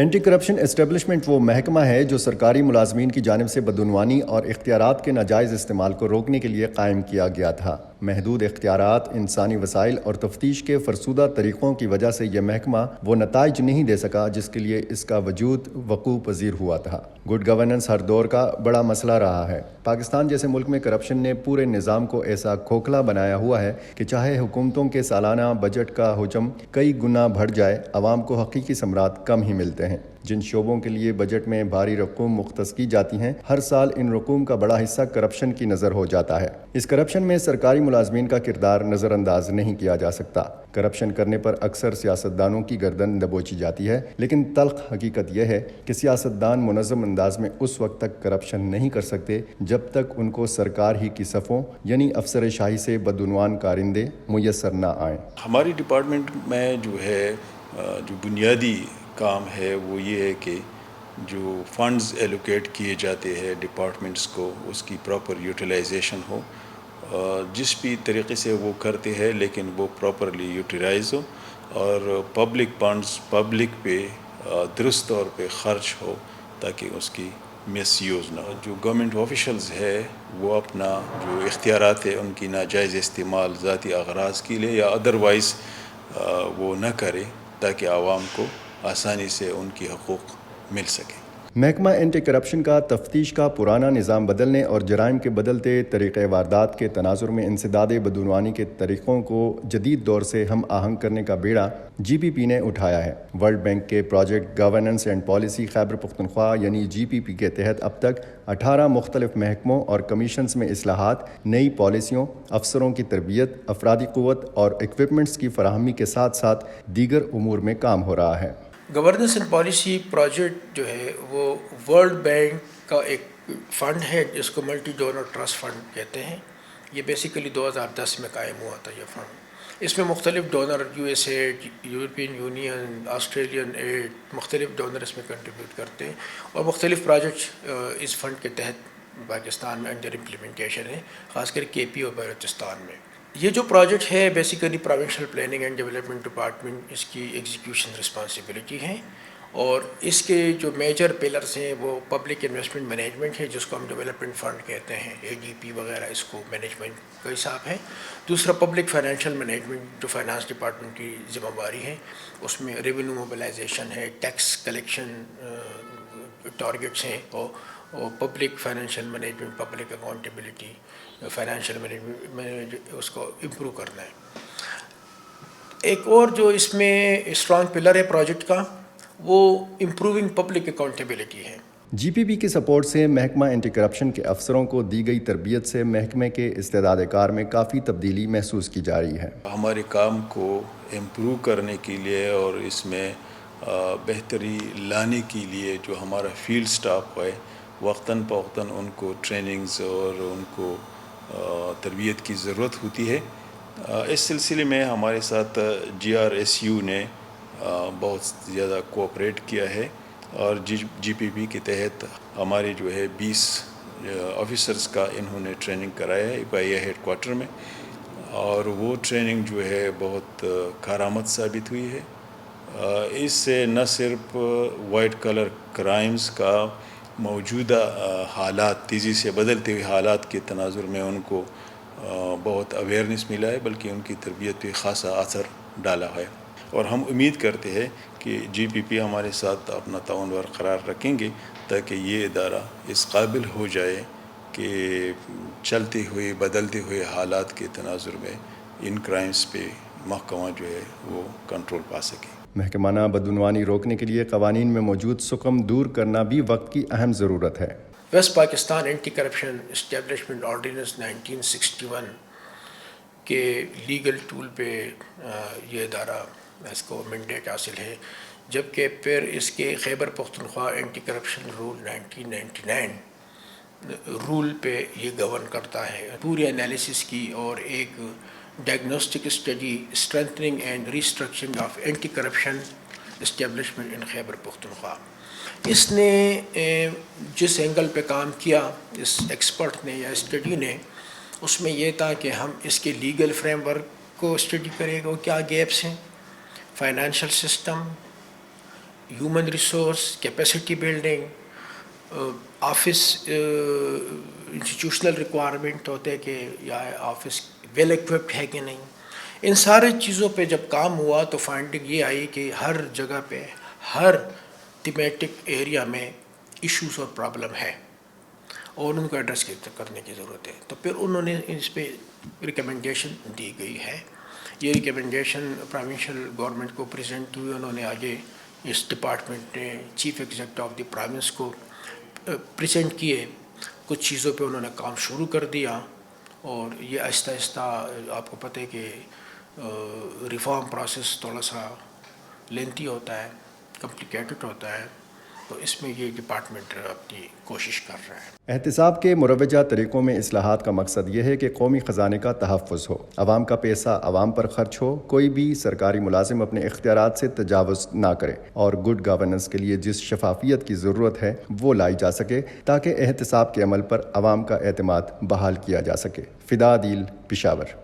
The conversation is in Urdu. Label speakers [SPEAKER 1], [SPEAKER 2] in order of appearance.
[SPEAKER 1] اینٹی کرپشن اسٹیبلشمنٹ وہ محکمہ ہے جو سرکاری ملازمین کی جانب سے بدعنوانی اور اختیارات کے ناجائز استعمال کو روکنے کے لیے قائم کیا گیا تھا۔ محدود اختیارات، انسانی وسائل اور تفتیش کے فرسودہ طریقوں کی وجہ سے یہ محکمہ وہ نتائج نہیں دے سکا جس کے لیے اس کا وجود وقوع پذیر ہوا تھا۔ گڈ گورننس ہر دور کا بڑا مسئلہ رہا ہے۔ پاکستان جیسے ملک میں کرپشن نے پورے نظام کو ایسا کھوکھلا بنایا ہوا ہے کہ چاہے حکومتوں کے سالانہ بجٹ کا حجم کئی گنا بڑھ جائے، عوام کو حقیقی ثمرات کم ہی ملتے ہیں۔ جن شعبوں کے لیے بجٹ میں بھاری رقوم مختص کی جاتی ہیں، ہر سال ان رقوم کا بڑا حصہ کرپشن کی نظر ہو جاتا ہے۔ اس کرپشن میں سرکاری ملازمین کا کردار نظر انداز نہیں کیا جا سکتا۔ کرپشن کرنے پر اکثر سیاستدانوں کی گردن دبوچی جاتی ہے، لیکن تلخ حقیقت یہ ہے کہ سیاستدان منظم انداز میں اس وقت تک کرپشن نہیں کر سکتے جب تک ان کو سرکار ہی کی صفوں یعنی افسر شاہی سے بدعنوان کارندے میسر نہ آئیں۔
[SPEAKER 2] ہماری ڈپارٹمنٹ میں جو ہے جو بنیادی کام ہے وہ یہ ہے کہ جو فنڈز ایلوکیٹ کیے جاتے ہیں ڈپارٹمنٹس کو، اس کی پراپر یوٹیلائزیشن ہو۔ جس بھی طریقے سے وہ کرتے ہیں لیکن وہ پراپرلی یوٹیلائز ہو اور پبلک فنڈز پبلک پہ درست طور پہ خرچ ہو تاکہ اس کی مس یوز نہ ہو۔ جو گورنمنٹ آفیشلز ہے وہ اپنا جو اختیارات ہے ان کی ناجائز استعمال ذاتی اغراض کے لیے یا ادروائز وہ نہ کرے تاکہ عوام کو آسانی سے ان کی حقوق مل سکے۔
[SPEAKER 1] محکمہ اینٹی کرپشن کا تفتیش کا پرانا نظام بدلنے اور جرائم کے بدلتے طریقۂ واردات کے تناظر میں انسداد بدعنوانی کے طریقوں کو جدید دور سے ہم آہنگ کرنے کا بیڑا جی پی پی نے اٹھایا ہے۔ ورلڈ بینک کے project governance and policy Khyber Pakhtunkhwa یعنی جی پی پی کے تحت اب تک 18 مختلف محکموں اور کمیشنز میں اصلاحات، نئی پالیسیوں، افسروں کی تربیت، افرادی قوت اور ایکوپمنٹس کی فراہمی کے ساتھ ساتھ دیگر امور میں کام ہو رہا ہے۔
[SPEAKER 3] گورننس اینڈ پالیسی پروجیکٹ جو ہے وہ ورلڈ بینک کا ایک فنڈ ہے جس کو ملٹی ڈونر ٹرسٹ فنڈ کہتے ہیں۔ یہ بیسیکلی 2010 میں قائم ہوا تھا یہ فنڈ۔ اس میں مختلف donor U S aid, European Union, Australian aid, مختلف ڈونر اس میں کنٹریبیوٹ کرتے ہیں اور مختلف پروجیکٹ اس فنڈ کے تحت پاکستان میں انڈر امپلیمنٹیشن ہے، خاص کر کے پی اور بلوچستان میں۔ یہ جو پروجیکٹ ہے basically provincial planning and development department اس کی ایگزیکیوشن رسپانسبلٹی ہے، اور اس کے جو میجر پلرز ہیں وہ پبلک انویسٹمنٹ مینجمنٹ ہے جس کو ہم ڈیولپمنٹ فنڈ کہتے ہیں، اے ڈی پی وغیرہ اس کو مینجمنٹ کا حساب ہے۔ دوسرا پبلک فائنینشیل مینجمنٹ جو فائنانس ڈپارٹمنٹ کی ذمہ داری ہے، اس میں ریونیو موبلائزیشن ہے، ٹیکس کلیکشن ٹارگیٹس ہیں، اور public financial management, public accountability, financial management اس کو امپروو کرنا ہے۔ ایک اور جو اس میں اسٹرانگ پلر ہے پروجیکٹ کا وہ امپروونگ پبلک اکاؤنٹیبلٹی ہے۔
[SPEAKER 1] جی پی پی کی سپورٹ سے محکمہ اینٹی کرپشن کے افسروں کو دی گئی تربیت سے محکمے کے استعداد کار میں کافی تبدیلی محسوس کی جا رہی ہے۔
[SPEAKER 2] ہمارے کام کو امپروو کرنے کے لیے اور اس میں بہتری لانے کے لیے جو ہمارا فیلڈ سٹاف ہے وقتاً فوقتاً ان کو ٹریننگز اور ان کو تربیت کی ضرورت ہوتی ہے۔ اس سلسلے میں ہمارے ساتھ جی آر ایس یو نے بہت زیادہ کوآپریٹ کیا ہے اور جی پی پی کے تحت ہمارے جو ہے 20 آفیسرز کا انہوں نے ٹریننگ کرایا ہے بائی ہیڈ کوارٹر میں، اور وہ ٹریننگ جو ہے بہت کارآمد ثابت ہوئی ہے۔ اس سے نہ صرف وائٹ کلر کرائمز کا موجودہ حالات، تیزی سے بدلتے ہوئے حالات کے تناظر میں ان کو بہت اویئرنیس ملا ہے، بلکہ ان کی تربیت پہ خاصا اثر ڈالا ہے، اور ہم امید کرتے ہیں کہ جی پی پی ہمارے ساتھ اپنا تعاون برقرار رکھیں گے تاکہ یہ ادارہ اس قابل ہو جائے کہ چلتے ہوئے بدلتے ہوئے حالات کے تناظر میں ان کرائمز پہ محکمہ جو ہے وہ کنٹرول پا سکے۔
[SPEAKER 1] محکمانہ بدعنوانی روکنے کے لیے قوانین میں موجود سقم دور کرنا بھی وقت کی اہم ضرورت ہے۔
[SPEAKER 3] West Pakistan anti corruption establishment ordinance 1961 کے لیگل ٹول پہ یہ ادارہ اس کو مینڈیٹ حاصل ہے، جبکہ پھر اس کے Khyber Pakhtunkhwa anti corruption rule 1999 rule پہ یہ گورن کرتا ہے۔ پوری انالیسس کی اور ایک diagnostic study strengthening and restructuring of anti corruption establishment in Khyber Pakhtunkhwa, اس نے جس اینگل پہ کام کیا اس ایکسپرٹ نے یا اسٹڈی نے، اس میں یہ تھا کہ ہم اس کے لیگل فریم ورک کو اسٹڈی کرے گا، کیا گیپس ہیں، financial system, human resource, capacity building, office institutional requirement ہوتے کہ یا آفس ویل ایکوپڈ ہے کہ نہیں. ان سارے چیزوں پہ جب کام ہوا تو فائنڈنگ یہ آئی کہ ہر جگہ پہ ہر تھیمیٹک ایریا میں ایشوز اور پرابلم ہے اور ان کو ایڈریس کرنے کی ضرورت ہے. تو پھر انہوں نے اس پہ ریکمنڈیشن دی گئی ہے. یہ ریکمنڈیشن پروونشل گورنمنٹ کو پریزنٹ ہوئی. انہوں نے آگے اس ڈپارٹمنٹ نے chief executive of the province کو پریزنٹ کیے. کچھ چیزوں پہ انہوں نے کام شروع کر دیا اور یہ آہستہ آہستہ آپ کو پتہ ہے کہ ریفارم پروسیس تھوڑا سا لینتھی ہوتا ہے, کمپلیکیٹڈ ہوتا ہے. تو اس میں یہ ڈپارٹمنٹ اپنی کوشش کر رہا ہے.
[SPEAKER 1] احتساب کے مروجہ طریقوں میں اصلاحات کا مقصد یہ ہے کہ قومی خزانے کا تحفظ ہو, عوام کا پیسہ عوام پر خرچ ہو, کوئی بھی سرکاری ملازم اپنے اختیارات سے تجاوز نہ کرے اور گڈ گورننس کے لیے جس شفافیت کی ضرورت ہے وہ لائی جا سکے تاکہ احتساب کے عمل پر عوام کا اعتماد بحال کیا جا سکے. فدا عدیل, پشاور.